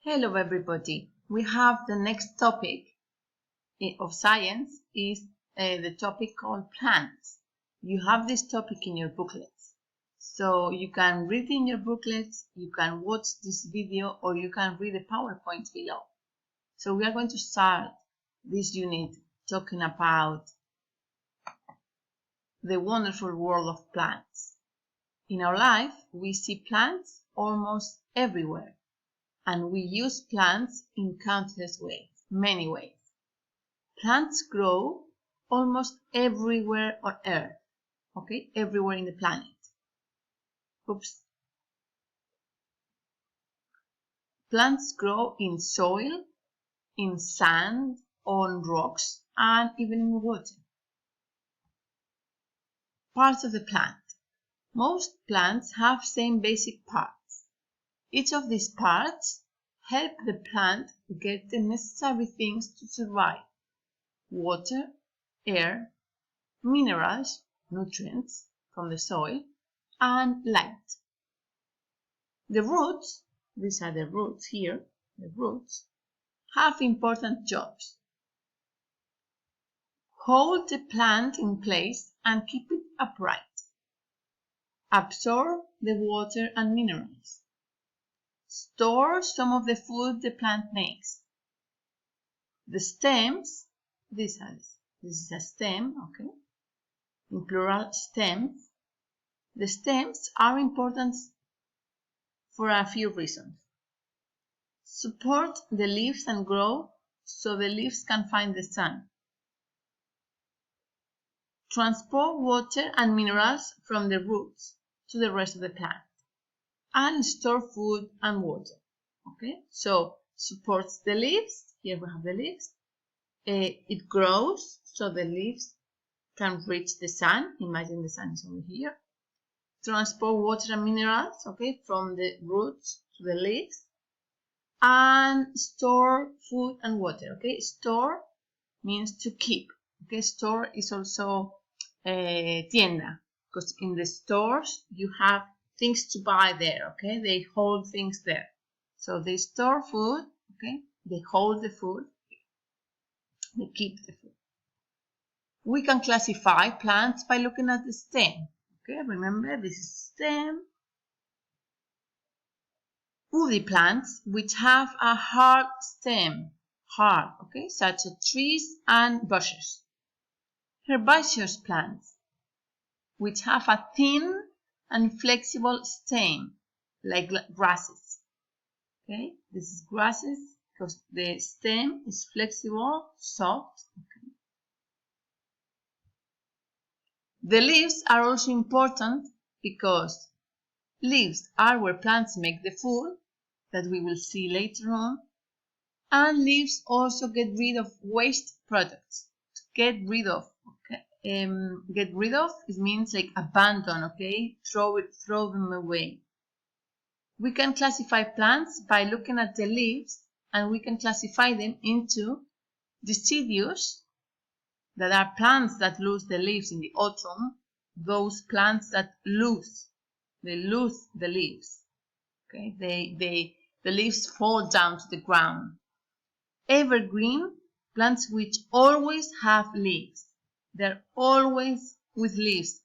Hello everybody. We have the next topic of science is the topic called plants. You have this topic in your booklets. So you can read in your booklets, you can watch this video, or you can read the PowerPoint below. So we are going to start this unit talking about the wonderful world of plants. In our life, we see plants almost everywhere. And we use plants in countless ways, many ways. Plants grow almost everywhere on Earth, okay? Everywhere in the planet. Oops. Plants grow in soil, in sand, on rocks, and even in water. Parts of the plant. Most plants have same basic parts. Each of these parts help the plant get the necessary things to survive: water, air, minerals, nutrients from the soil, and light. The roots, these are the roots here, the roots, have important jobs. Hold the plant in place and keep it upright. Absorb the water and minerals. Store some of the food the plant makes. The stems, this is a stem, okay? In plural, stems. The stems are important for a few reasons. Support the leaves and grow so the leaves can find the sun. Transport water and minerals from the roots to the rest of the plant. And store food and water. Okay, so supports the leaves. Here we have the leaves. It grows so the leaves can reach the sun. Imagine the sun is over here. Transport water and minerals, okay, from the roots to the leaves. And store food and water, okay. Store means to keep. Okay, store is also tienda, because in the stores you have things to buy there, okay? They hold things there. So they store food, okay? They hold the food. They keep the food. We can classify plants by looking at the stem, okay? Remember, this is stem. Woody plants which have a hard stem, hard, okay? Such as trees and bushes. Herbaceous plants which have a thin and flexible stem, like grasses. Okay, this is grasses because the stem is flexible, soft. Okay. The leaves are also important because leaves are where plants make the food that we will see later on, and leaves also get rid of waste products. Get rid of, okay. Get rid of, it means like abandon, okay? Throw them away. We can classify plants by looking at the leaves, and we can classify them into deciduous, that are plants that lose the leaves in the autumn, those plants that lose the leaves. Okay, the leaves fall down to the ground. Evergreen, plants which always have leaves. They're always with leaves